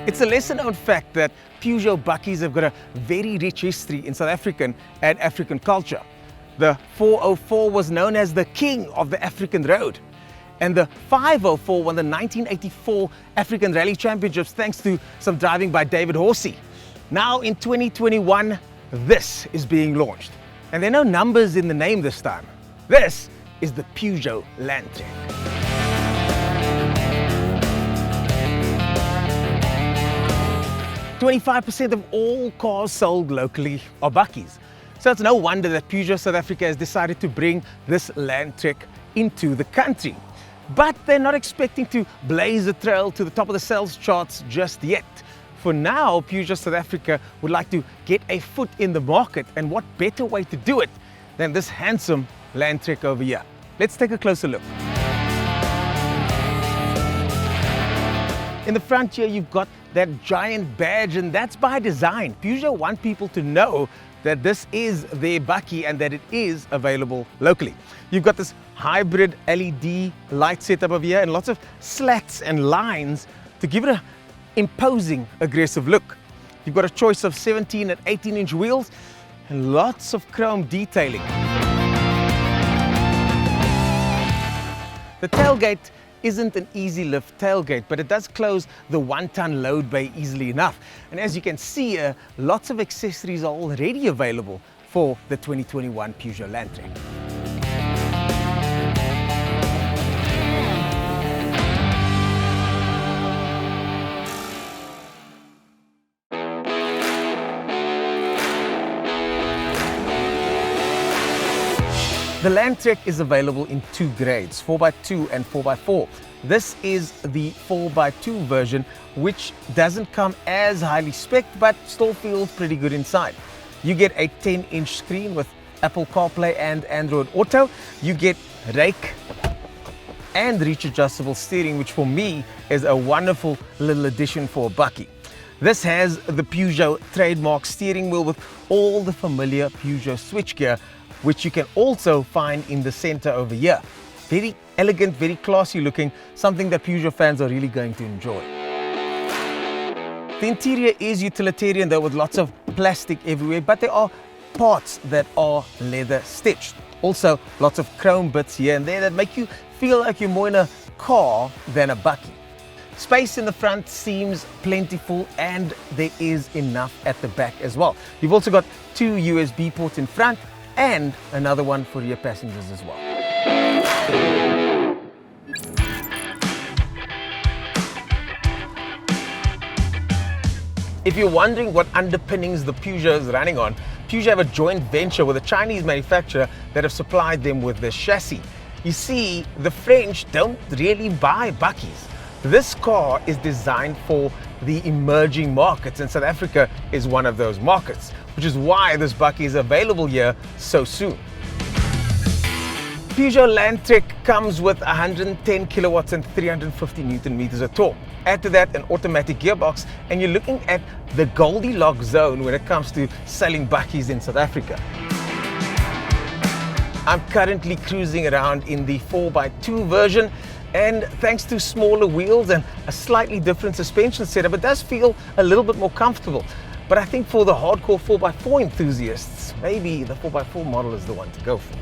It's a lesser known fact that Peugeot bakkies have got a very rich history in South African and African culture. The 404 was known as the king of the African road. And the 504 won the 1984 African Rally Championships thanks to some driving by David Horsey. Now in 2021, this is being launched. And there are no numbers in the name this time. This is the Peugeot Landtrek. 25% of all cars sold locally are bakkies. So it's no wonder that Peugeot South Africa has decided to bring this Landtrek into the country. But they're not expecting to blaze a trail to the top of the sales charts just yet. For now, Peugeot South Africa would like to get a foot in the market, and what better way to do it than this handsome Landtrek over here. Let's take a closer look. In the front here, you've got that giant badge, and that's by design. Peugeot want people to know that this is their bakkie and that it is available locally. You've got this hybrid LED light setup over here and lots of slats and lines to give it an imposing, aggressive look. You've got a choice of 17 and 18-inch wheels and lots of chrome detailing. The tailgate isn't an easy lift tailgate, but it does close the 1-ton load bay easily enough. And as you can see here, lots of accessories are already available for the 2021 Peugeot Landtrek. The Landtrek is available in two grades, 4x2 and 4x4. This is the 4x2 version, which doesn't come as highly spec'd, but still feels pretty good inside. You get a 10-inch screen with Apple CarPlay and Android Auto. You get rake and reach adjustable steering, which for me is a wonderful little addition for a bakkie. This has the Peugeot trademark steering wheel with all the familiar Peugeot switchgear, which you can also find in the center over here. Very elegant, very classy looking, something that Peugeot fans are really going to enjoy. The interior is utilitarian though, with lots of plastic everywhere, but there are parts that are leather stitched. Also, lots of chrome bits here and there that make you feel like you're more in a car than a bakkie. Space in the front seems plentiful, and there is enough at the back as well. You've also got two USB ports in front and another one for rear passengers as well. If you're wondering what underpinnings the Peugeot is running on, Peugeot have a joint venture with a Chinese manufacturer that have supplied them with this chassis. You see, the French don't really buy bakkies. This car is designed for the emerging markets, and South Africa is one of those markets, which is why this bakkie is available here so soon. Peugeot Landtrek comes with 110 kilowatts and 350 Newton meters of torque. Add to that an automatic gearbox, and you're looking at the Goldilocks zone when it comes to selling bakkies in South Africa. I'm currently cruising around in the 4x2 version, and thanks to smaller wheels and a slightly different suspension setup, it does feel a little bit more comfortable. But I think for the hardcore 4x4 enthusiasts, maybe the 4x4 model is the one to go for.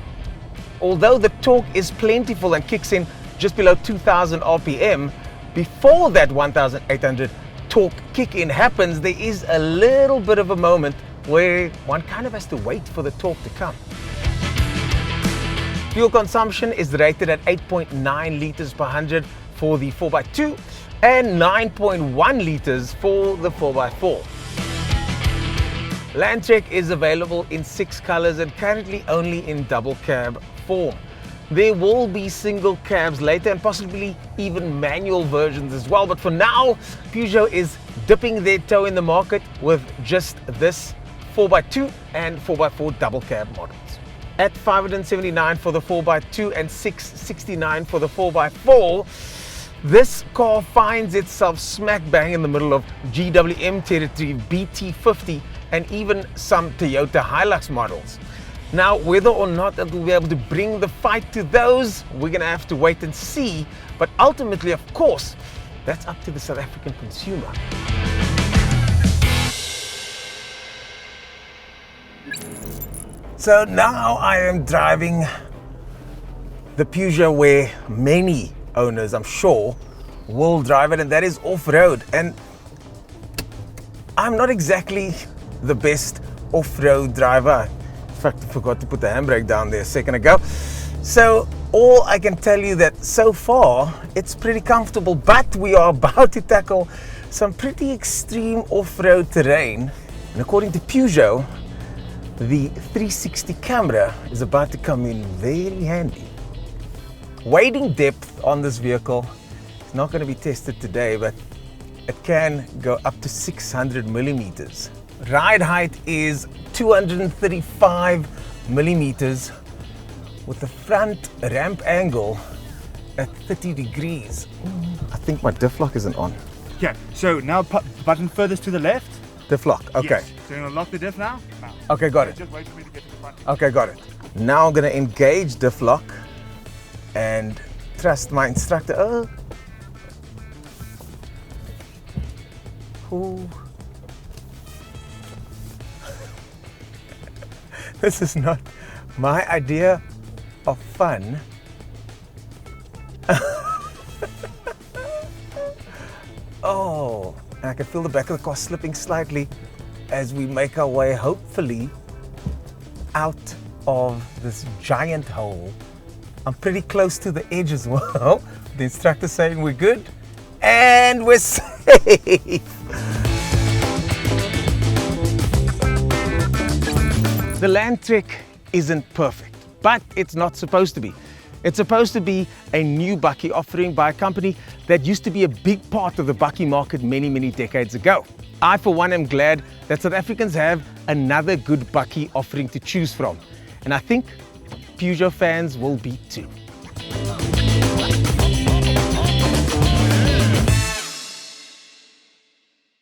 Although the torque is plentiful and kicks in just below 2000 RPM, before that 1800 torque kick-in happens, there is a little bit of a moment where one kind of has to wait for the torque to come. Fuel consumption is rated at 8.9 liters per 100 for the 4x2 and 9.1 liters for the 4x4. Landtrek is available in 6 colors and currently only in double cab form. There will be single cabs later and possibly even manual versions as well, but for now, Peugeot is dipping their toe in the market with just this 4x2 and 4x4 double cab models. At 579 for the 4x2 and 669 for the 4x4, this car finds itself smack bang in the middle of GWM territory, BT50, and even some Toyota Hilux models. Now, whether or not it will be able to bring the fight to those, we're going to have to wait and see. But ultimately, of course, that's up to the South African consumer. So now I am driving the Peugeot where many owners, I'm sure, will drive it, and that is off-road. And I'm not exactly the best off-road driver. In fact, I forgot to put the handbrake down there a second ago. So all I can tell you that so far it's pretty comfortable, but we are about to tackle some pretty extreme off-road terrain. And according to Peugeot, the 360 camera is about to come in very handy. Wading depth on this vehicle is not going to be tested today, but it can go up to 600 millimeters. Ride height is 235 millimeters with the front ramp angle at 30 degrees. I think my diff lock isn't on. Okay, so now button furthest to the left. Diff lock, okay. Yes. So you're gonna lock the diff now? Okay, got it. Just wait for me to get to the front. Okay, got it. Now I'm gonna engage diff lock and trust my instructor. Oh. Ooh. This is not my idea of fun. Oh, and I can feel the back of the car slipping slightly as we make our way, hopefully, out of this giant hole. I'm pretty close to the edge as well. The instructor's saying we're good and we're safe. The Landtrek isn't perfect, but it's not supposed to be. It's supposed to be a new bakkie offering by a company that used to be a big part of the bakkie market many, many decades ago. I, for one, am glad that South Africans have another good bakkie offering to choose from. And I think Peugeot fans will be too.